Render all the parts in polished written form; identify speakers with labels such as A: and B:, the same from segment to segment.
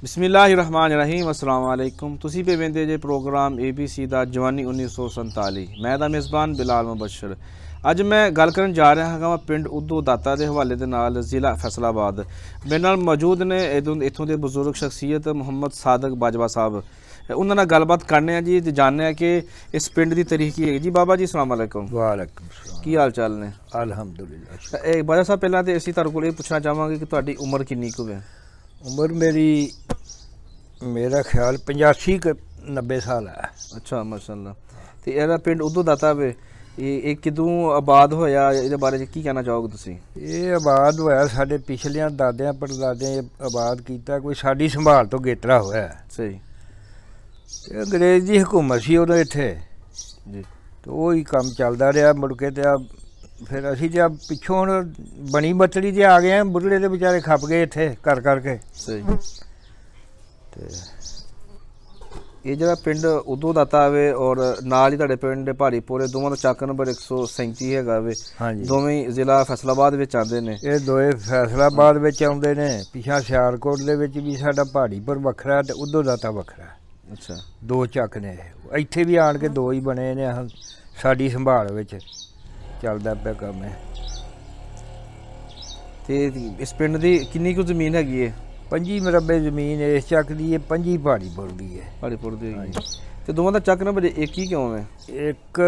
A: बिस्मिल्लाहिर्रहमानिर्रहीम अस्सलाम वालेकुम। तुसी पे वेंदे जे प्रोग्राम ABC दा जवानी 1947। मैं दा मेज़बान बिलाल मुबशर। अज मैं गल करन जा रहा हाँ पिंड उद्धू दाता के हवाले दे नाल ज़िला फैसलाबाद। मेरे नाल मौजूद ने इत्थों के बुजुर्ग शख्सियत मोहम्मद सादक बाजवा साहब। उन्होंने नाल गलबात करने जी ते जानने कि इस पिंड की तारीख की है जी। बाबा जी अस्सलाम वालेकुम।
B: वालेकुम सलाम।
A: की हाल चाल ने?
B: अल्हम्दुलिल्लाह।
A: बाजा साहब पहला तो असीं तुहाडे कोल पुछना चाहांगे कि तुहाडी उम्र किन्नी कुछ है?
B: उम्र मेरी मेरा ख्याल 85-90 साल है।
A: अच्छा माशाअल्लाह। तो यह पिंड उद्धू दाता वे ये किदों आबाद होया, ये बारे च की कहना चाहोगे तुसीं?
B: ये आबाद होया साढ़े पिछलियां दादियां परदादियां आबाद किया, कोई साड़ी संभाल तो गेतरा होया।
A: सही।
B: ते अंग्रेज की हुकूमत सी उदों इत्थे
A: जी।
B: तो वही काम चलता रहा। मुड़ के ते फिर असीं जब पिछों हुण बनी बतड़ी ते आ गए, बुढ़ड़े ते बेचारे खप गए इत्थे कर करके।
A: सही। ये जो पिंड उद्धू दाता वे और नाल ही तुहाडे पिंड भारीपुर, दोवां दा चक नंबर 137 हैगा वे।
B: हाँ जी।
A: दोवें जिला फैसलाबाद विच आंदे ने।
B: ये दोए फैसलाबाद विच आउंदे ने। पिछा सियालकोट दे विच भी साडा भारीपुर वखरा ते उद्धू दाता वखरा। अच्छा। दो चक ने इत्थे भी आण के दो ही बने ने। साडी संभाल विच चलदा पिया कम है।
A: ते इस पिंड दी किन्नी कुछ जमीन हैगी है? 25
B: मरबे जमीन इस चक की है, 25 भारीपुर दी है।
A: भारीपुर दी ते दोवां दा चक नंबर एक ही क्यों है?
B: एक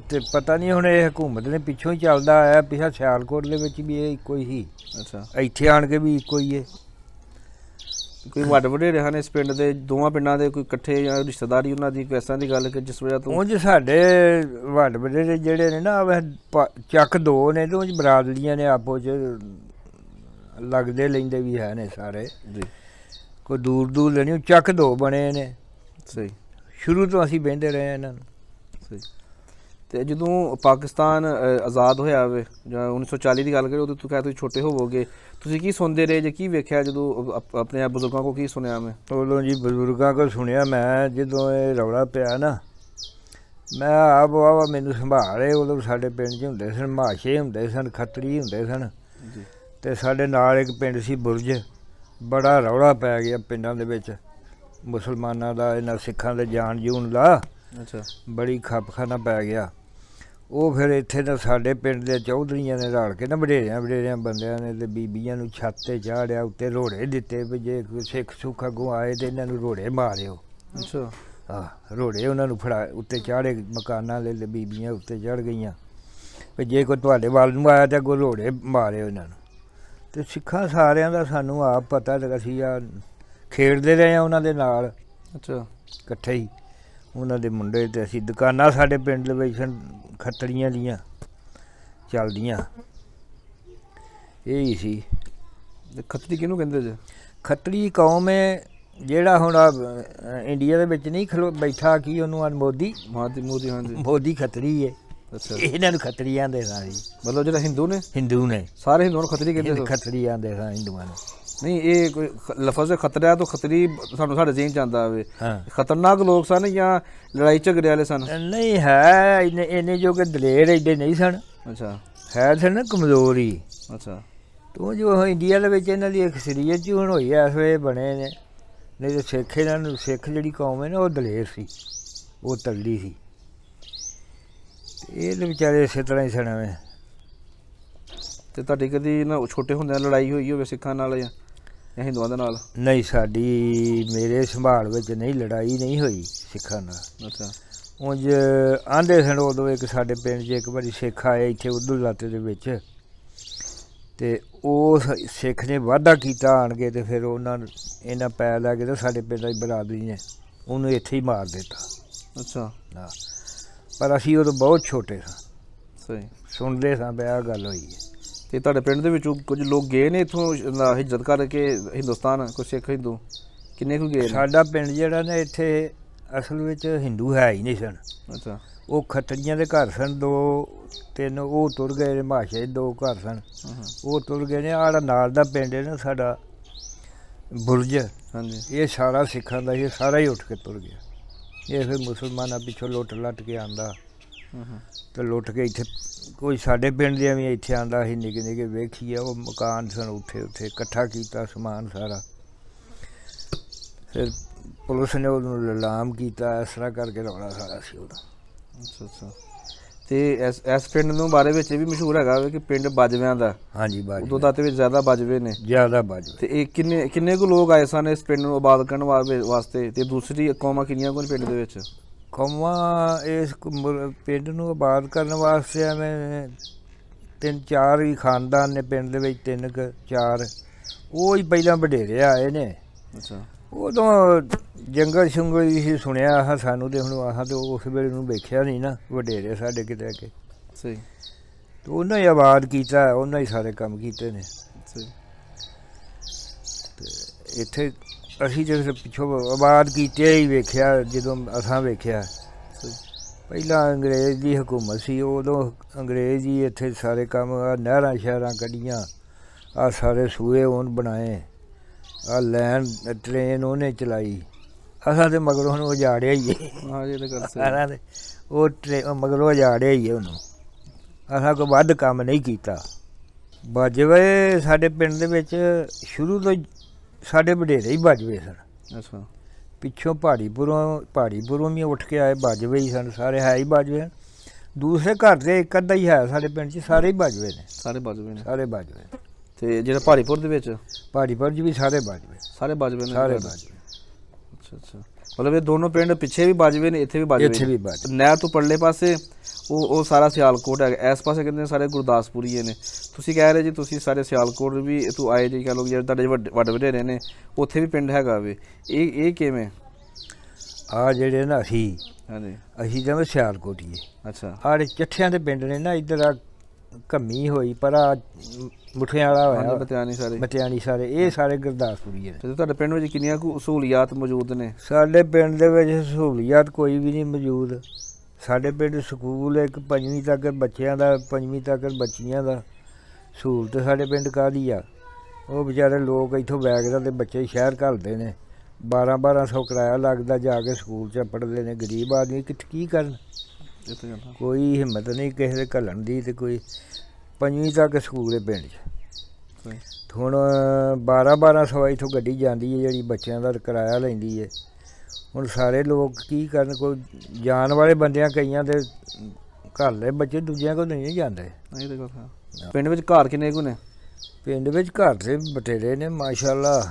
B: ते पता नहीं हुण ये हुकूमत ने पिछों ही चलदा आया। पिछा सियालकोट दे विच भी इक्को ही। अच्छा। इत्थे आण के भी इक्को ही है।
A: कोई वड्ड वडेरे हन इस पिंड दे, दोवां पिंडां दे कोई इकट्ठे या रिश्तेदारी उन्हां दी कोई इस तरह दी गल कि जिस वजह तो?
B: उंज साडे वड्ड वडेरे जेहड़े ने ना चक दो ने ते उंज बरादरियां ने आपो च लगदे लैंदे भी है ने सारे जी। कोई दूर दूर दे नहीं, चक दो बने ने।
A: सही। शुरू
B: तो असीं बहिंदे रहे इन्हां नूं।
A: सही। तो जदों पाकिस्तान आज़ाद होया वे 1940 की गल करें, उदों खैर तुसीं छोटे होवोगे, तुसीं की सुनते रहे जे, की वेख्या जदों अपने बुजुर्गों को की सुनिया? मैं
B: उदों जी बजुर्गों को सुनिया मैं, जदों ये रौला पिया ना, मैं आप वाह मैनूं संभाले। उदों साडे पिंड च हुंदे सन महाशे, हुंदे सन खत्तरी, हुंदे सन। ते साडे नाल एक पिंड सी बुरज। बड़ा रौला पै गया पिंडां दे विच मुसलमानां दा, इन्हां सिखां दे जान जून दा। अच्छा। बड़ी खपखाना पै गया। वो फिर इत्थे ना साडे पिंड दे चौधरियां ने रल के ना वडेरियां बंदियां ने ते बीबियां नूं छत ते चाढ़िया, उत्ते रोड़े दित्ते भी जे सिख सुख अगों आए ते इन्हां नूं रोड़े मारिओ। अच्छा। हाँ, रोड़े उन्हां नूं फड़ा उत्ते चाढ़े मकानां दे, बीबियां उत्ते चढ़ गईयां भी जे कोई तुहाडे वल नूं आया ते अगों रोड़े मारिओ इन्हां नूं। ते सिखां सारियां दा सानूं आप पता ते असीं खेडदे रहे आ उन्हां दे नाल। अच्छा। इकट्ठे ही उन्हां दे मुंडे ते असीं दुकानां साडे पिंड दे विच खत्तरियां दियां चलदियां। यही सी।
A: खत्तरी किहनूं कहंदे जे?
B: खत्तरी कौम है जेहड़ा हुण इंडिया दे विच नहीं बैठा की उहनूं मोदी।
A: मोदी हाँ जी।
B: मोदी खत्तरी है। अच्छा। इन्हां नूं खत्तरी आंदे सां।
A: मतलब जिहड़ा हिंदू ने सारे हिंदुआं नूं खत्तरी कहंदे?
B: खत्तरी आंदे सां हिंदुआं नूं।
A: नहीं ये कोई लफज खतरा तो खतरी सानू साढ़े जेहन च आंदा वे। हाँ। खतरनाक लोग सन या लड़ाई झगड़े वाले सन? नहीं
B: है इन्ने जो कि दलेर एडे नहीं सन। अच्छा। है सन कमजोर ही। अच्छा। तो जो इंडिया दे विच इन्हां दी अक्सरीयत जी हुण होई इस वे बने ने। नहीं तो सिख इन्हां नूं सिख जिहड़ी कौम है ना वो दलेर सी, वो तल्ली सी। ये तो बेचारे इस तरह ही सन।
A: ते तुहाडी कदी ना छोटे हुंदे लड़ाई होई होवे सिखां नाल या हिंदुआं दे नाल?
B: नहीं साडी मेरे संभाल विच नहीं लड़ाई नहीं हुई सिखां नाल। अच्छा। उंज आंदे सन उदों एक साडे पिंड च एक बारी सिख आए इत्थे उद्धू दाते दे विच, ते ओह सिख ने वाधा कीता आण के ते फिर उन्हां इन्हां पै लै के ते साडे पिंड दी बरादरी ने उहनूं इत्थे ही मार दित्ता। अच्छा। हाँ, पर असीं उदों बहुत छोटे सां। सही। सुणदे सां भी आह गल होई है।
A: ते तुहाडे पिंड दे विचों कुछ लोग गए ने इत्थों हिजरत करके हिंदुस्तान, कोई सिख हिंदू किन्ने कुछ गए?
B: साडा पिंड जेहड़ा ना इत्थे असल विच हिंदू है ही नहीं सन। अच्छा। वो खत्तरियां दे घर सन दो तिन, वो तुर गए ने। महाशे दो घर सन, वो तुर गए ने। आड़ा नाल दा पिंड है ना साडा बुरज। हाँ जी। ये सारा सिखां दा, ये सारा ही उठ के तुर गया। ये फिर मुसलमानां पिछों लुट लट के आंदा तो लुट के इत्थे कोई साडे पिंड दियां भी इत्थे आंदा ही, निक्के निक्के वेखिए वो मकान सन उत्थे उत्थे इकट्ठा कीता समान सारा ਫਿਰ ਪੁਲਿਸ ਨੇ ਉਹਨੂੰ ਲਲਾਮ ਕੀਤਾ, ਇਸ ਤਰ੍ਹਾਂ ਕਰਕੇ ਰੌਲਾ ਸਾਰਾ ਸੀ ਉਹਦਾ।
A: ਅੱਛਾ ਅੱਛਾ। ਤੇ ਇਸ ਪਿੰਡ ਨੂੰ ਬਾਰੇ ਵਿੱਚ ਇਹ ਵੀ ਮਸ਼ਹੂਰ ਹੈਗਾ ਵਾ ਕਿ ਪਿੰਡ ਬਾਜਵਿਆਂ ਦਾ।
B: ਹਾਂਜੀ
A: ਉਦੋਂ
B: ਬਾਜਵੇ,
A: ਦਾਤੇ ਵਿੱਚ ਜ਼ਿਆਦਾ ਬਾਜਵੇ ਨੇ।
B: ਜ਼ਿਆਦਾ ਬਾਜਵੇ।
A: ਤੇ ਇਹ ਕਿੰਨੇ ਕੁ ਲੋਕ ਆਏ ਸਨ ਇਸ ਪਿੰਡ ਨੂੰ ਆਬਾਦ ਕਰਨ ਵਾਸਤੇ, ਤੇ ਦੂਸਰੀ ਕੌਮਾਂ ਕਿੰਨੀਆਂ ਕੁ ਨੇ ਪਿੰਡ ਦੇ ਵਿੱਚ?
B: ਕੌਮਾਂ ਇਸ ਪਿੰਡ ਨੂੰ ਆਬਾਦ ਕਰਨ ਵਾਸਤੇ ਐਵੇਂ 3-4 ਹੀ ਖਾਨਦਾਨ ਨੇ ਪਿੰਡ ਦੇ ਵਿੱਚ, 3 ਕੁ 4 ਉਹ ਹੀ ਪਹਿਲਾਂ ਵਡੇਰੇ ਆਏ ਨੇ।
A: ਅੱਛਾ।
B: ਉਦੋਂ ਜੰਗਲ ਸ਼ੁੰਗਲ ਹੀ ਸੁਣਿਆ ਆਹ ਸਾਨੂੰ, ਤੇ ਹੁਣ ਆਹ ਤੇ ਉਸ ਵੇਲੇ ਨੂੰ ਵੇਖਿਆ ਨਹੀਂ ਨਾ ਵਡੇਰੇ ਸਾਡੇ ਕਿਤੇ ਕਿ।
A: ਸਹੀ।
B: ਤੇ ਉਹਨਾਂ ਹੀ ਆਬਾਦ ਕੀਤਾ, ਉਹਨਾਂ ਹੀ ਸਾਰੇ ਕੰਮ ਕੀਤੇ ਨੇ।
A: ਸਹੀ।
B: ਤੇ ਇੱਥੇ ਅਸੀਂ ਜੇ ਪਿੱਛੋਂ ਆਬਾਦ ਕੀਤੇ ਹੀ ਵੇਖਿਆ, ਜਦੋਂ ਅਸਾਂ ਵੇਖਿਆ
A: ਸਹੀ।
B: ਪਹਿਲਾਂ ਅੰਗਰੇਜ਼ ਦੀ ਹਕੂਮਤ ਸੀ, ਉਦੋਂ ਅੰਗਰੇਜ਼ ਹੀ ਇੱਥੇ ਸਾਰੇ ਕੰਮ, ਆਹ ਨਹਿਰਾਂ ਸ਼ਹਿਰਾਂ ਕੱਢੀਆਂ, ਆਹ ਸਾਰੇ ਸੂਏ ਉਹਨ ਬਣਾਏ, ਆਹ ਲੈਨ ਟ੍ਰੇਨ ਉਹਨੇ ਚਲਾਈ। ਅਸਾਂ ਤੇ ਮਗਰੋਂ ਉਹਨੂੰ ਉਜਾੜਿਆ ਹੀ ਹੈ।
A: ਹਾਂ ਜੀ, ਇਹ ਤਾਂ ਗੱਲ ਸਹੀ।
B: ਅਸਾਂ ਤੇ ਉਹ ਮਗਰੋਂ ਉਜਾੜਿਆ ਹੀ ਹੈ ਉਹਨੂੰ, ਅਸਾਂ ਕੋਈ ਵੱਧ ਕੰਮ ਨਹੀਂ ਕੀਤਾ। ਬਾਜਵੇ ਸਾਡੇ ਪਿੰਡ ਦੇ ਵਿੱਚ ਸ਼ੁਰੂ ਤੋਂ ਸਾਡੇ ਵਡੇਰੇ ਹੀ ਬਾਜਵੇ ਸਨ।
A: ਅੱਛਾ।
B: ਪਿੱਛੋਂ ਪਹਾੜੀਪੁਰੋਂ ਵੀ ਉੱਠ ਕੇ ਆਏ ਬਾਜਵੇ ਹੀ ਸਨ, ਸਾਰੇ ਹੈ ਹੀ ਬਾਜਵੇ। ਦੂਸਰੇ ਘਰ ਦੇ ਇੱਕ ਅੱਧਾ ਹੀ ਹੈ ਸਾਡੇ ਪਿੰਡ 'ਚ, ਸਾਰੇ ਹੀ ਬਾਜਵੇ ਨੇ।
A: ਸਾਰੇ ਬਾਜਵੇ ਨੇ।
B: ਸਾਰੇ ਬਾਜਵੇ।
A: ਤੇ ਜਿਹੜਾ ਭਾਰੀਪੁਰ ਦੇ ਵਿੱਚ?
B: ਪਹਾੜੀਪੁਰ 'ਚ ਵੀ ਸਾਰੇ ਬਾਜਵੇ।
A: ਸਾਰੇ ਬਾਜਵੇ ਨੇ?
B: ਸਾਰੇ ਬਾਜਵੇ।
A: ਅੱਛਾ ਅੱਛਾ। ਮਤਲਬ ਇਹ ਦੋਨੋਂ ਪਿੰਡ ਪਿੱਛੇ ਵੀ ਬਾਜਵੇ ਨੇ, ਇੱਥੇ ਵੀ ਬਾਜਵੇ ਨੇ?
B: ਇੱਥੇ ਵੀ ਬਾਜਵੇ।
A: ਨਹਿਰ ਤੋਂ ਪਰਲੇ ਪਾਸੇ ਉਹ ਸਾਰਾ ਸਿਆਲਕੋਟ ਹੈਗਾ, ਇਸ ਪਾਸੇ ਕਹਿੰਦੇ ਸਾਰੇ ਗੁਰਦਾਸਪੁਰੀਏ ਨੇ। ਤੁਸੀਂ ਕਹਿ ਰਹੇ ਜੀ ਤੁਸੀਂ ਸਾਰੇ ਸਿਆਲਕੋਟ ਵੀ ਤੂੰ ਆਏ ਜੀ, ਕਹਿ ਲਓ ਜਿਹੜੇ ਤੁਹਾਡੇ ਵੱਡ ਵਡੇਰੇ ਨੇ ਉੱਥੇ ਵੀ ਪਿੰਡ ਹੈਗਾ ਵੇ, ਇਹ ਕਿਵੇਂ?
B: ਆਹ ਜਿਹੜੇ ਨਾ
A: ਹਾਂਜੀ।
B: ਅਸੀਂ ਜਿਵੇਂ ਸਿਆਲਕੋਟੀਏ।
A: ਅੱਛਾ।
B: ਆਹ ਚੱਠਿਆਂ ਦੇ ਪਿੰਡ ਨੇ ਨਾ, ਇੱਧਰ ਆ ਘੰਮੀ ਹੋਈ, ਪਰ ਆ ਮੁਠਿਆਂ ਵਾਲਾ ਹੋਇਆ, ਮਤਿਆਣੀ ਸਾਰੇ, ਇਹ ਸਾਰੇ ਗੁਰਦਾਸਪੁਰੀਏ ਨੇ।
A: ਤੇ ਤੁਹਾਡੇ ਪਿੰਡ ਵਿੱਚ ਕਿੰਨੀਆਂ ਕੁ ਸਹੂਲੀਅਤ ਮੌਜੂਦ ਨੇ?
B: ਸਾਡੇ ਪਿੰਡ ਦੇ ਵਿੱਚ ਸਹੂਲੀਅਤ ਕੋਈ ਵੀ ਨਹੀਂ ਮੌਜੂਦ। ਸਾਡੇ ਪਿੰਡ ਸਕੂਲ ਇੱਕ 5ਵੀਂ ਤੱਕ ਬੱਚਿਆਂ ਦਾ, 5ਵੀਂ ਤੱਕ ਬੱਚੀਆਂ ਦਾ। ਸਹੂਲਤ ਸਾਡੇ ਪਿੰਡ ਕਾਹਦੀ ਆ? ਉਹ ਵਿਚਾਰੇ ਲੋਕ ਇੱਥੋਂ ਬੈਗ ਦਾ ਤੇ ਬੱਚੇ ਸ਼ਹਿਰ ਘੱਲਦੇ ਨੇ, 1200 ਕਿਰਾਇਆ ਲੱਗਦਾ, ਜਾ ਕੇ ਸਕੂਲ 'ਚ ਪੜ੍ਹਦੇ ਨੇ। ਗਰੀਬ ਆਦਮੀ ਕਿੱਥੇ ਕੀ ਕਰਨ? ਕੋਈ ਹਿੰਮਤ ਨਹੀਂ ਕਿਸੇ ਦੇ ਘੱਲਣ ਦੀ, ਤੇ ਕੋਈ 5ਵੀਂ ਤੱਕ ਸਕੂਲ ਹੈ ਪਿੰਡ 'ਚ। ਹੁਣ 1200 ਇੱਥੋਂ ਗੱਡੀ ਜਾਂਦੀ ਹੈ ਜਿਹੜੀ ਬੱਚਿਆਂ ਦਾ ਕਿਰਾਇਆ ਲੈਂਦੀ ਹੈ। ਹੁਣ ਸਾਰੇ ਲੋਕ ਕੀ ਕਰਨ? ਕੋਈ ਜਾਣ ਵਾਲੇ ਬੰਦਿਆਂ ਕਈਆਂ ਦੇ ਘਰ ਦੇ ਬੱਚੇ, ਦੂਜਿਆਂ ਕੋਲ ਨਹੀਂ ਜਾਂਦੇ।
A: ਪਿੰਡ ਵਿੱਚ ਘਰ ਕਿੰਨੇ ਕੁ ਨੇ?
B: ਪਿੰਡ ਵਿੱਚ ਘਰ ਤੇ ਬਥੇਰੇ ਨੇ ਮਾਸ਼ਾਅੱਲਾ।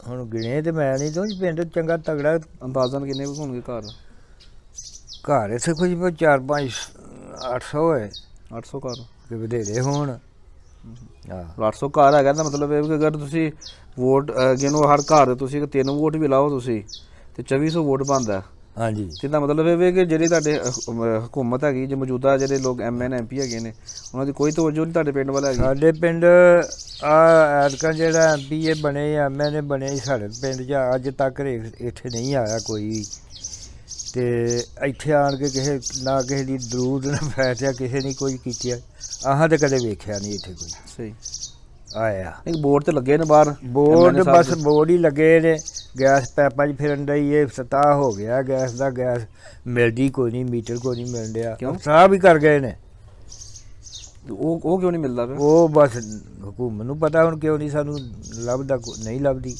B: ਹੁਣ ਗਿਣੇ ਤੇ ਮੈਂ ਨਹੀਂ, ਤੋਂ ਪਿੰਡ ਚੰਗਾ ਤਗੜਾ।
A: ਅੰਦਾਜ਼ਨ ਕਿੰਨੇ ਕੁ ਹੋਣਗੇ ਘਰ?
B: ਘਰ ਇੱਥੇ ਕੁਝ 4-5 800 ਹੈ।
A: 800 ਘਰ
B: ਕਿ ਵਧੇਰੇ ਹੋਣ? ਹਾਂ,
A: 800 ਘਰ ਹੈਗਾ ਤਾਂ ਮਤਲਬ ਇਹ ਕਿ ਅਗਰ ਤੁਸੀਂ ਵੋਟ ਗਿਣੋ, ਹਰ ਘਰ ਤੁਸੀਂ 3 ਵੋਟ ਵੀ ਲਾਓ ਤੁਸੀਂ, ਤੇ 2400 ਵੋਟ ਬਣਦਾ।
B: ਹਾਂਜੀ।
A: ਇਹਦਾ ਮਤਲਬ ਇਹ ਕਿ ਜਿਹੜੀ ਤੁਹਾਡੇ ਹਕੂਮਤ ਹੈਗੀ, ਜੇ ਮੌਜੂਦਾ ਜਿਹੜੇ ਲੋਕ MN MP ਹੈਗੇ ਨੇ, ਉਹਨਾਂ ਦੀ ਕੋਈ ਤਵੱਜੋ ਨਹੀਂ ਤੁਹਾਡੇ ਪਿੰਡ ਵੱਲ ਹੈਗੀ? ਸਾਡੇ
B: ਪਿੰਡ ਐਤਕਾਂ ਜਿਹੜਾ MP ਬਣੇ, MN ਬਣੇ ਸਾਡੇ ਪਿੰਡ 'ਚ ਅੱਜ ਤੱਕ ਇੱਥੇ ਨਹੀਂ ਆਇਆ ਕੋਈ ਵੀ। ਤੇ ਇੱਥੇ ਆਣ ਕੇ ਕਿਸੇ ਦੀ ਦਰੂਦ ਨਾ ਫੈਸਿਆ, ਕਿਸੇ ਨੇ ਕੋਈ ਕੀਤੀ ਆਹਾਂ ਤੇ ਕਦੇ ਵੇਖਿਆ ਨਹੀਂ ਇੱਥੇ ਕੋਈ।
A: ਸਹੀ।
B: ਆਇਆ
A: ਇੱਕ ਬੋਰਡ ਤੇ ਲੱਗੇ ਨੇ ਬਾਹਰ,
B: ਬੋਰਡ ਬਸ ਬੋਰਡ ਹੀ ਲੱਗੇ ਨੇ। ਗੈਸ ਪੈਪਾਂ 'ਚ ਫਿਰਨ ਡਈ, ਇਹ ਸਤਾਹ ਹੋ ਗਿਆ ਗੈਸ ਦਾ। ਗੈਸ ਮਿਲਦੀ ਕੋਈ ਨਹੀਂ, ਮੀਟਰ ਕੋਈ ਨਹੀਂ ਮਿਲਣ ਡਿਆ। ਸਤਾਹ ਵੀ ਕਰ ਗਏ ਨੇ।
A: ਉਹ ਕਿਉਂ ਨਹੀਂ ਮਿਲਦਾ ਪਿਆ?
B: ਉਹ ਬਸ ਹਕੂਮਤ ਨੂੰ ਪਤਾ ਹੁਣ ਕਿਉਂ ਨਹੀਂ ਸਾਨੂੰ ਲੱਭਦਾ, ਨਹੀਂ ਲੱਭਦੀ।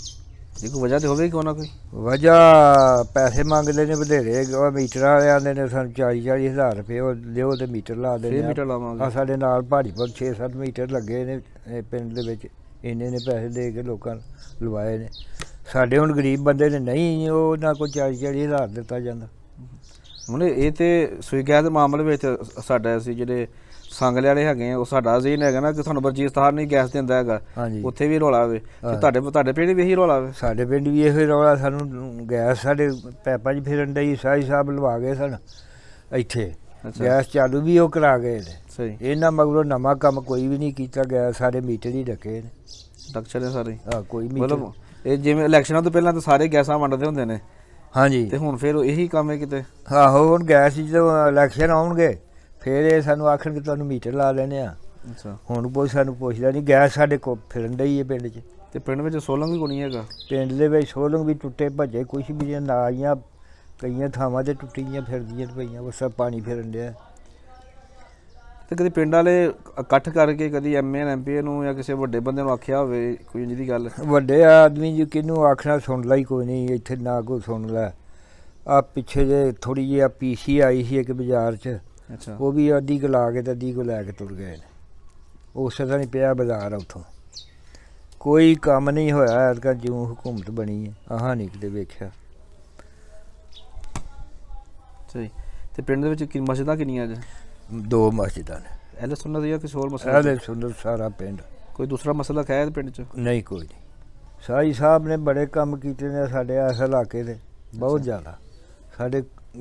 A: ਕੋਈ ਵਜ੍ਹਾ ਤੇ ਹੋਵੇ, ਕੋਈ ਨਾ ਕੋਈ
B: ਵਜ੍ਹਾ। ਪੈਸੇ ਮੰਗਦੇ ਨੇ ਵਧੇਰੇ, ਮੀਟਰ ਵਾਲੇ ਆਉਂਦੇ ਨੇ ਸਾਨੂੰ 40-40 ਹਜ਼ਾਰ ਰੁਪਏ ਉਹ ਦਿਓ ਤੇ ਮੀਟਰ ਲਾ ਦਿੰਦੇ।
A: ਮੀਟਰ ਲਾਵਾਂਗੇ।
B: ਸਾਡੇ ਨਾਲ ਪਹਾੜੀਪੁਰ 6-7 ਮੀਟਰ ਲੱਗੇ ਨੇ ਪਿੰਡ ਦੇ ਵਿੱਚ, ਇੰਨੇ ਨੇ ਪੈਸੇ ਦੇ ਕੇ ਲੋਕਾਂ ਲਵਾਏ ਨੇ। ਸਾਡੇ ਹੁਣ ਗਰੀਬ ਬੰਦੇ ਨੇ ਨਹੀਂ, ਉਹ ਨਾ ਕੋਈ 40-40 ਹਜ਼ਾਰ ਦਿੱਤਾ ਜਾਂਦਾ।
A: ਹੁਣ ਇਹ ਤੇ ਸੂਈ ਗੈਸ ਦੇ ਮਾਮਲੇ ਵਿੱਚ ਸਾਡਾ ਅਸੀਂ ਜਿਹੜੇ ਸੰਗਲੇ ਵਾਲੇ ਹੈਗੇ ਆ, ਉਹ ਸਾਡਾ ਜ਼ਹੀਨ ਹੈਗਾ ਨਾ ਕਿ ਸਾਨੂੰ ਬਰਜੀਸਤਾਰ ਨਹੀਂ ਗੈਸ ਦਿੰਦਾ ਹੈਗਾ। ਉੱਥੇ ਵੀ ਰੌਲਾ ਵੇ, ਤੁਹਾਡੇ ਪਿੰਡ ਵੀ ਇਹੀ ਰੌਲਾ ਵੇ? ਸਾਡੇ ਪਿੰਡ ਵੀ ਇਹੋ ਹੀ ਰੌਲਾ। ਸਾਨੂੰ ਗੈਸ ਸਾਡੇ ਪੈਪਾਂ 'ਚ ਫਿਰਨ ਡਈ, ਸਾਈ ਸਾਹਿਬ ਲਵਾ ਗਏ ਸਨ ਇੱਥੇ। ਗੈਸ ਚਾਲੂ ਵੀ ਉਹ ਕਰਾ ਗਏ ਨੇ। ਸਹੀ। ਇਹਨਾਂ ਮਗਰੋਂ ਨਵਾਂ ਕੰਮ ਕੋਈ ਵੀ ਨਹੀਂ ਕੀਤਾ। ਗੈਸ ਸਾਡੇ ਮੀਟਰ ਹੀ ਰੱਖੇ ਨੇ, ਡਕਚਰ ਸਾਰੇ।
B: ਕੋਈ ਮਤਲਬ
A: ਇਹ ਜਿਵੇਂ ਇਲੈਕਸ਼ਨਾਂ ਤੋਂ ਪਹਿਲਾਂ ਤਾਂ ਸਾਰੇ ਗੈਸਾਂ ਵੰਡਦੇ ਹੁੰਦੇ ਨੇ।
B: ਹਾਂਜੀ।
A: ਤੇ ਹੁਣ ਫਿਰ ਇਹੀ ਕੰਮ ਹੈ ਕਿਤੇ?
B: ਆਹੋ, ਹੁਣ ਗੈਸ ਜਦੋਂ ਇਲੈਕਸ਼ਨ ਆਉਣਗੇ ਫਿਰ ਇਹ ਸਾਨੂੰ ਆਖਣਗੇ ਤੁਹਾਨੂੰ ਮੀਟਰ ਲਾ ਲੈਣੇ ਆ।
A: ਅੱਛਾ। ਹੁਣ
B: ਕੋਈ ਸਾਨੂੰ ਪੁੱਛਦਾ ਨਹੀਂ। ਗੈਸ ਸਾਡੇ ਕੋਲ ਫਿਰਨ ਡਈ ਹੈ ਪਿੰਡ 'ਚ।
A: ਤੇ ਪਿੰਡ ਵਿੱਚ ਸੋਲੰਗ ਵੀ ਕੋਈ ਨਹੀਂ ਹੈਗਾ? ਪਿੰਡ
B: ਦੇ ਵਿੱਚ ਸੋਲੰਗ ਵੀ ਟੁੱਟੇ ਭੱਜੇ, ਕੁਛ ਵੀ ਨਾਲੀਆਂ ਕਈਆਂ ਥਾਵਾਂ 'ਤੇ ਟੁੱਟੀਆਂ ਫਿਰਦੀਆਂ ਪਈਆਂ, ਉਹ ਸਭ ਪਾਣੀ ਫਿਰਨ ਡਿਆ।
A: ਤੇ ਕਦੀ ਪਿੰਡ ਵਾਲੇ ਇਕੱਠ ਕਰਕੇ ਕਦੀ ਐਮਏ ਐਮਪੀ ਨੂੰ ਜਾਂ ਕਿਸੇ ਵੱਡੇ ਬੰਦੇ ਨੂੰ ਆਖਿਆ ਹੋਵੇ ਕੋਈ ਜਿਹਦੀ ਗੱਲ?
B: ਵੱਡੇ ਆਦਮੀ ਜੀ ਕਿਹਨੂੰ ਆਖਣਾ, ਸੁਣਦਾ ਹੀ ਕੋਈ ਨਹੀਂ ਇੱਥੇ, ਨਾ ਕੋਈ ਸੁਣਦਾ। ਆ ਪਿੱਛੇ ਜੇ ਥੋੜ੍ਹੀ ਜਿਹੀ ਪੀਸੀ ਆਈ ਸੀ ਇੱਕ ਬਾਜ਼ਾਰ 'ਚ,
A: ਅੱਛਾ,
B: ਉਹ ਵੀ ਅੱਧੀ ਕੁ ਲਾ ਕੇ ਤੇ ਅੱਧੀ ਕੁ ਲੈ ਕੇ ਤੁਰ ਗਏ ਨੇ। ਉਸੇ ਤਰ੍ਹਾਂ ਹੀ ਪਿਆ ਬਾਜ਼ਾਰ ਉੱਥੋਂ, ਕੋਈ ਕੰਮ ਨਹੀਂ ਹੋਇਆ ਐਤਕਾਂ ਜਿਉਂ ਹਕੂਮਤ ਬਣੀ ਹੈ। ਆਹ ਨਹੀਂ ਕਿਤੇ ਵੇਖਿਆ।
A: ਸਹੀ। ਤੇ ਪਿੰਡ ਦੇ ਵਿੱਚ ਮਸਜਿਦਾਂ ਕਿੰਨੀਆਂ ਅੱਜ?
B: 2 ਮਸਜਿਦਾਂ ਨੇ।
A: ਅਹਿਲੇ ਸੁਨਨਤ ਜਾਂ ਕਿਸੇ ਹੋਰ ਮਸਲਾ?
B: ਇਹਦੇ ਸੁੰਦਰ ਸਾਰਾ ਪਿੰਡ।
A: ਕੋਈ ਦੂਸਰਾ ਮਸਲਾ ਹੈ ਪਿੰਡ 'ਚ?
B: ਨਹੀਂ, ਕੋਈ ਨਹੀਂ। ਸਾਈ ਸਾਹਿਬ ਨੇ ਬੜੇ ਕੰਮ ਕੀਤੇ ਨੇ ਸਾਡੇ ਇਸ ਇਲਾਕੇ ਦੇ, ਬਹੁਤ ਜ਼ਿਆਦਾ।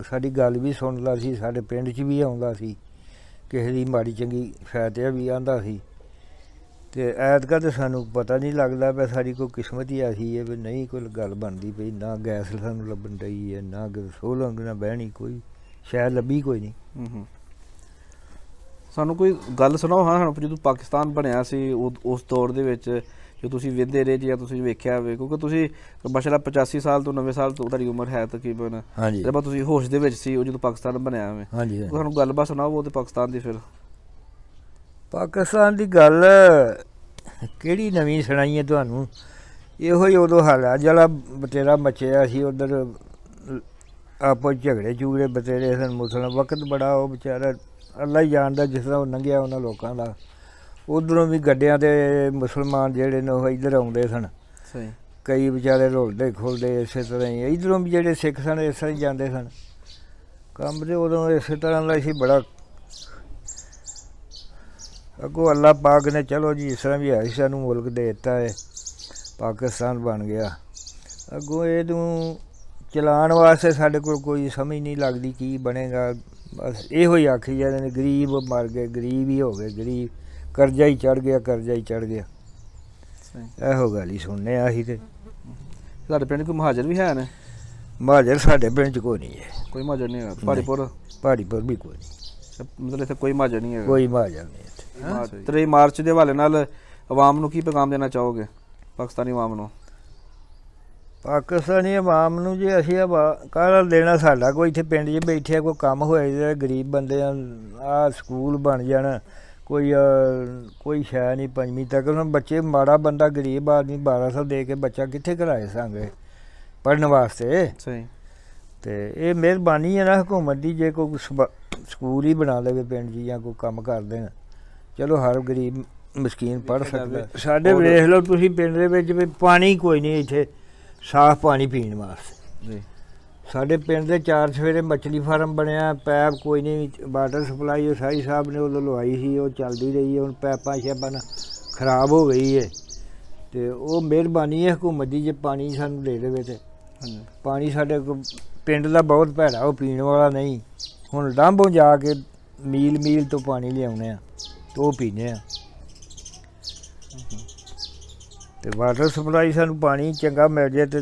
B: ਸਾਡੀ ਗੱਲ ਵੀ ਸੁਣਦਾ ਸੀ, ਸਾਡੇ ਪਿੰਡ 'ਚ ਵੀ ਆਉਂਦਾ ਸੀ, ਕਿਸੇ ਦੀ ਮਾੜੀ ਚੰਗੀ ਫਾਇਦਾ ਵੀ ਆਂਦਾ ਸੀ। ਤੇ ਐਤਕਾਂ ਤਾਂ ਸਾਨੂੰ ਪਤਾ ਨਹੀਂ ਲੱਗਦਾ ਵੀ ਸਾਡੀ ਕੋਈ ਕਿਸਮਤ ਹੀ ਐਸੀ ਹੈ ਵੀ ਨਹੀਂ ਕੋਈ ਗੱਲ ਬਣਦੀ ਪਈ। ਨਾ ਗੈਸ ਸਾਨੂੰ ਲੱਭਣ ਡਈ ਹੈ, ਨਾ ਸੋਲੰਗ, ਨਾ ਬਹਿਣੀ, ਕੋਈ ਸ਼ਾਇਦ ਲੱਭੀ ਕੋਈ ਨਹੀਂ।
A: ਸਾਨੂੰ ਕੋਈ ਗੱਲ ਸੁਣਾਓ। ਹਾਂ, ਜਦੋਂ ਪਾਕਿਸਤਾਨ ਬਣਿਆ ਸੀ ਉਸ ਦੌਰ ਦੇ ਵਿੱਚ ਜੋ ਤੁਸੀਂ ਵੇਖਦੇ ਰਹੇ ਜਾਂ ਤੁਸੀਂ ਵੇਖਿਆ ਹੋਵੇ, ਕਿਉਂਕਿ ਤੁਸੀਂ ਮਾਸ਼ਾਅੱਲਾ 85 ਸਾਲ ਤੋਂ 90 ਸਾਲ ਤੋਂ ਤੁਹਾਡੀ ਉਮਰ ਹੈ ਤਕਰੀਬਨ।
B: ਹਾਂਜੀ।
A: ਜਦੋਂ ਤੁਸੀਂ ਹੋਸ਼ ਦੇ ਵਿੱਚ ਸੀ ਉਹ ਜਦੋਂ ਪਾਕਿਸਤਾਨ ਬਣਿਆ ਹੋਵੇ,
B: ਹਾਂਜੀ।
A: ਤੁਹਾਨੂੰ ਗੱਲਬਾਤ ਸੁਣਾਓ ਉਹ ਤੇ ਪਾਕਿਸਤਾਨ ਦੀ। ਫਿਰ
B: ਪਾਕਿਸਤਾਨ ਦੀ ਗੱਲ ਕਿਹੜੀ ਨਵੀਂ ਸੁਣਾਈਏ ਤੁਹਾਨੂੰ? ਇਹੋ ਹੀ ਉਦੋਂ ਹਾਲ ਆ ਜਿਹੜਾ ਬਤੇਰਾ ਮਚਿਆ ਸੀ ਉੱਧਰ, ਆਪੋ ਝਗੜੇ ਝੂਗੜੇ ਬਤੇਰੇ ਸਨ। ਮੁਸਲਮਾਨ ਵਕਤ ਬੜਾ ਉਹ ਵਿਚਾਰਾ ਅੱਲਾ ਹੀ ਜਾਣਦਾ ਜਿਸ ਤਰ੍ਹਾਂ ਉਹ ਲੰਘਿਆ ਉਹਨਾਂ ਲੋਕਾਂ ਦਾ। ਉੱਧਰੋਂ ਵੀ ਗੱਡਿਆਂ 'ਤੇ ਮੁਸਲਮਾਨ ਜਿਹੜੇ ਨੇ ਉਹ ਇੱਧਰ ਆਉਂਦੇ ਸਨ।
A: ਸਹੀ।
B: ਕਈ ਵਿਚਾਰੇ ਰੁਲਦੇ ਖੁੱਲਦੇ ਇਸੇ ਤਰ੍ਹਾਂ ਹੀ। ਇੱਧਰੋਂ ਵੀ ਜਿਹੜੇ ਸਿੱਖ ਸਨ ਇਸ ਤਰ੍ਹਾਂ ਹੀ ਜਾਂਦੇ ਸਨ। ਕੰਮ ਤੇ ਉਦੋਂ ਇਸੇ ਤਰ੍ਹਾਂ ਦਾ ਸੀ ਬੜਾ। ਅੱਗੋਂ ਅੱਲਾ ਪਾਕ ਨੇ ਚਲੋ ਜੀ ਇਸ ਤਰ੍ਹਾਂ ਵੀ ਹੈ ਸਾਨੂੰ ਮੁਲਕ ਦੇ ਦਿੱਤਾ ਹੈ, ਪਾਕਿਸਤਾਨ ਬਣ ਗਿਆ। ਅੱਗੋਂ ਇਹਨੂੰ ਚਲਾਉਣ ਵਾਸਤੇ ਸਾਡੇ ਕੋਲ ਕੋਈ ਸਮਝ ਨਹੀਂ ਲੱਗਦੀ ਕੀ ਬਣੇਗਾ। ਬਸ ਇਹੋ ਹੀ ਆਖੀ ਜਾਂਦੇ ਨੇ ਗਰੀਬ ਮਰ ਗਏ, ਗਰੀਬ ਹੀ ਹੋ ਗਏ, ਗਰੀਬ ਕਰਜ਼ਾ ਹੀ ਚੜ੍ਹ ਗਿਆ, ਕਰਜ਼ਾ ਹੀ ਚੜ੍ਹ ਗਿਆ। ਇਹੋ ਗੱਲ ਹੀ ਸੁਣਨੇ ਆ ਅਸੀਂ। ਤੇ
A: ਸਾਡੇ ਪਿੰਡ ਕੋਈ ਮਹਾਜਰ ਵੀ ਹੈ ਨੇ?
B: ਮਹਾਜਰ ਸਾਡੇ ਪਿੰਡ 'ਚ ਕੋਈ ਨਹੀਂ ਹੈ।
A: ਕੋਈ ਮਹਾਜਰ ਨਹੀਂ ਹੈਗਾ? ਪਹਾੜੀਪੁਰ
B: ਵੀ ਕੋਈ ਨਹੀਂ।
A: ਮਤਲਬ ਇੱਥੇ ਕੋਈ ਮਹਾਜਰ ਨਹੀਂ ਹੈਗਾ?
B: ਕੋਈ ਮਹਾਜਰ ਨਹੀਂ ਇੱਥੇ।
A: 3 ਮਾਰਚ ਦੇ ਹਵਾਲੇ ਨਾਲ ਆਵਾਮ ਨੂੰ ਕੀ ਪੈਗਾਮ ਦੇਣਾ ਚਾਹੋਗੇ, ਪਾਕਿਸਤਾਨੀ ਆਵਾਮ ਨੂੰ?
B: ਪਾਕਿਸਤਾਨੀ ਆਵਾਮ ਨੂੰ ਜੀ ਅਸੀਂ ਕਾਹਦਾ ਦੇਣਾ, ਸਾਡਾ ਕੋਈ ਇੱਥੇ ਪਿੰਡ 'ਚ ਬੈਠਿਆ ਕੋਈ ਕੰਮ ਹੋਏ ਜਿਹੜੇ ਗਰੀਬ ਬੰਦੇ ਆ ਸਕੂਲ ਬਣ ਜਾਣ, ਕੋਈ ਸ਼ੈ ਨਹੀਂ 5ਵੀਂ ਤੱਕ। ਹੁਣ ਬੱਚੇ ਮਾੜਾ ਬੰਦਾ ਗਰੀਬ ਆਦਮੀ 1200 ਦੇ ਕੇ ਬੱਚਾ ਕਿੱਥੇ ਕਰਾਏ ਸੰਗੇ ਪੜ੍ਹਨ ਵਾਸਤੇ।
A: ਸਹੀ।
B: ਤੇ ਇਹ ਮਿਹਰਬਾਨੀ ਹੈ ਨਾ ਹਕੂਮਤ ਦੀ, ਜੇ ਕੋਈ ਸਕੂਲ ਹੀ ਬਣਾ ਦੇਵੇ ਪਿੰਡ 'ਚ ਜਾਂ ਕੋਈ ਕੰਮ ਕਰ ਦੇਣ, ਚਲੋ ਹਰ ਗਰੀਬ ਮਸਕੀਨ ਪੜ੍ਹ ਸਕਦਾ। ਸਾਡੇ ਵੇਖ ਲਓ ਤੁਸੀਂ ਪਿੰਡ ਦੇ ਵਿੱਚ ਵੀ ਪਾਣੀ ਕੋਈ ਨਹੀਂ ਇੱਥੇ ਸਾਫ਼ ਪਾਣੀ ਪੀਣ ਵਾਸਤੇ
A: ਜੀ।
B: ਸਾਡੇ ਪਿੰਡ ਦੇ 4 ਸਵੇਰੇ ਮੱਛਲੀ ਫਾਰਮ ਬਣਿਆ, ਪੈਪ ਕੋਈ ਨਹੀਂ, ਵਾਟਰ ਸਪਲਾਈ ਉਹ ਸਾਈ ਸਾਹਿਬ ਨੇ ਉਦੋਂ ਲਵਾਈ ਸੀ, ਉਹ ਚੱਲਦੀ ਰਹੀ ਹੈ। ਹੁਣ ਪੈਪਾਂ ਸ਼ੈਪਾਂ ਖਰਾਬ ਹੋ ਗਈ ਹੈ। ਤੇ ਉਹ ਮਿਹਰਬਾਨੀ ਹੈ ਹਕੂਮਤ ਦੀ ਜੇ ਪਾਣੀ ਸਾਨੂੰ ਦੇ ਦੇਵੇ। ਤੇ ਪਾਣੀ ਸਾਡੇ ਪਿੰਡ ਦਾ ਬਹੁਤ ਭੈੜਾ, ਉਹ ਪੀਣ ਵਾਲਾ ਨਹੀਂ। ਹੁਣ ਡਾਂਭੋਂ ਜਾ ਕੇ ਮੀਲ ਤੋਂ ਪਾਣੀ ਲਿਆਉਣੇ ਆ ਤੇ ਉਹ ਪੀਂਦੇ ਆ। ਤੇ ਵਾਟਰ ਸਪਲਾਈ ਸਾਨੂੰ ਪਾਣੀ ਚੰਗਾ ਮਿਲ ਜਾਏ ਤੇ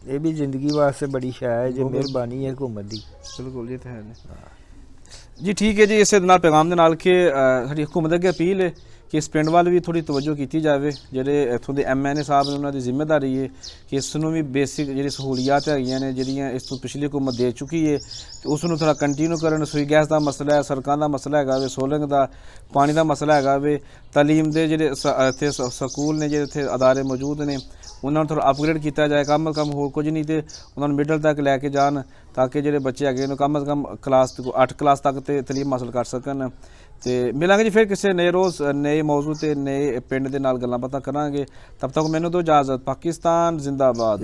B: ਇਹ ਵੀ ਜ਼ਿੰਦਗੀ ਵਾਸਤੇ ਬੜੀ ਸ਼ੈ ਹੈ ਜੇ ਮਿਹਰਬਾਨੀ ਹੈ ਹਕੂਮਤ ਦੀ।
A: ਬਿਲਕੁਲ ਜੀ, ਤਾਂ ਹੈ ਜੀ। ਠੀਕ ਹੈ ਜੀ। ਇਸੇ ਦੇ ਨਾਲ ਪੈਗਾਮ ਦੇ ਨਾਲ ਕਿ ਸਾਡੀ ਹਕੂਮਤ ਅੱਗੇ ਅਪੀਲ ਹੈ ਕਿ ਇਸ ਪਿੰਡ ਵੱਲ ਵੀ ਥੋੜ੍ਹੀ ਤਵੱਜੋ ਕੀਤੀ ਜਾਵੇ। ਜਿਹੜੇ ਇੱਥੋਂ ਦੇ MNA ਸਾਹਿਬ ਨੇ ਉਹਨਾਂ ਦੀ ਜ਼ਿੰਮੇਵਾਰੀ ਹੈ ਕਿ ਇਸ ਨੂੰ ਵੀ ਬੇਸਿਕ ਜਿਹੜੀ ਸਹੂਲੀਅਤ ਹੈਗੀਆਂ ਨੇ ਜਿਹੜੀਆਂ ਇਸ ਤੋਂ ਪਿਛਲੀ ਹਕੂਮਤ ਦੇ ਚੁੱਕੀ ਹੈ ਤੇ ਉਸ ਨੂੰ ਥੋੜ੍ਹਾ ਕੰਟੀਨਿਊ ਕਰਨ। ਰਸੋਈ ਗੈਸ ਦਾ ਮਸਲਾ ਹੈ, ਸੜਕਾਂ ਦਾ ਮਸਲਾ ਹੈਗਾ ਵੇ, ਸੋਲੰਗ ਦਾ ਪਾਣੀ ਦਾ ਮਸਲਾ ਹੈਗਾ ਵੇ, ਤਾਲੀਮ ਦੇ ਜਿਹੜੇ ਇੱਥੇ ਸਕੂਲ ਨੇ, ਜਿਹੜੇ ਇੱਥੇ ਅਦਾਰੇ ਮੌਜੂਦ ਨੇ ਉਹਨਾਂ ਨੂੰ ਥੋੜ੍ਹਾ ਅਪਗ੍ਰੇਡ ਕੀਤਾ ਜਾਏ। ਕਮ ਅਜ਼ ਕਮ ਹੋਰ ਕੁਝ ਨਹੀਂ ਤੇ ਉਹਨਾਂ ਨੂੰ ਮਿਡਲ ਤੱਕ ਲੈ ਕੇ ਜਾਣ ਤਾਂ ਕਿ ਜਿਹੜੇ ਬੱਚੇ ਹੈਗੇ ਨੇ ਕਮ ਅਜ਼ ਕਮ ਕਲਾਸ 8 ਕਲਾਸ ਤੱਕ ਤੇ ਤਾਲੀਮ ਹਾਸਲ ਕਰ ਸਕਣ। ਤੇ ਮਿਲਾਂਗੇ ਜੀ ਫਿਰ ਕਿਸੇ ਨਏ ਰੋਜ਼ ਨਏ ਮੌਜੂ ਤੇ ਨਏ ਪਿੰਡ ਦੇ ਨਾਲ ਗੱਲਾਂ ਬਾਤਾਂ ਕਰਾਂਗੇ। ਤਬ ਤੱਕ ਮੈਨੂੰ ਦਿਓ ਇਜਾਜ਼ਤ। ਪਾਕਿਸਤਾਨ ਜ਼ਿੰਦਾਬਾਦ।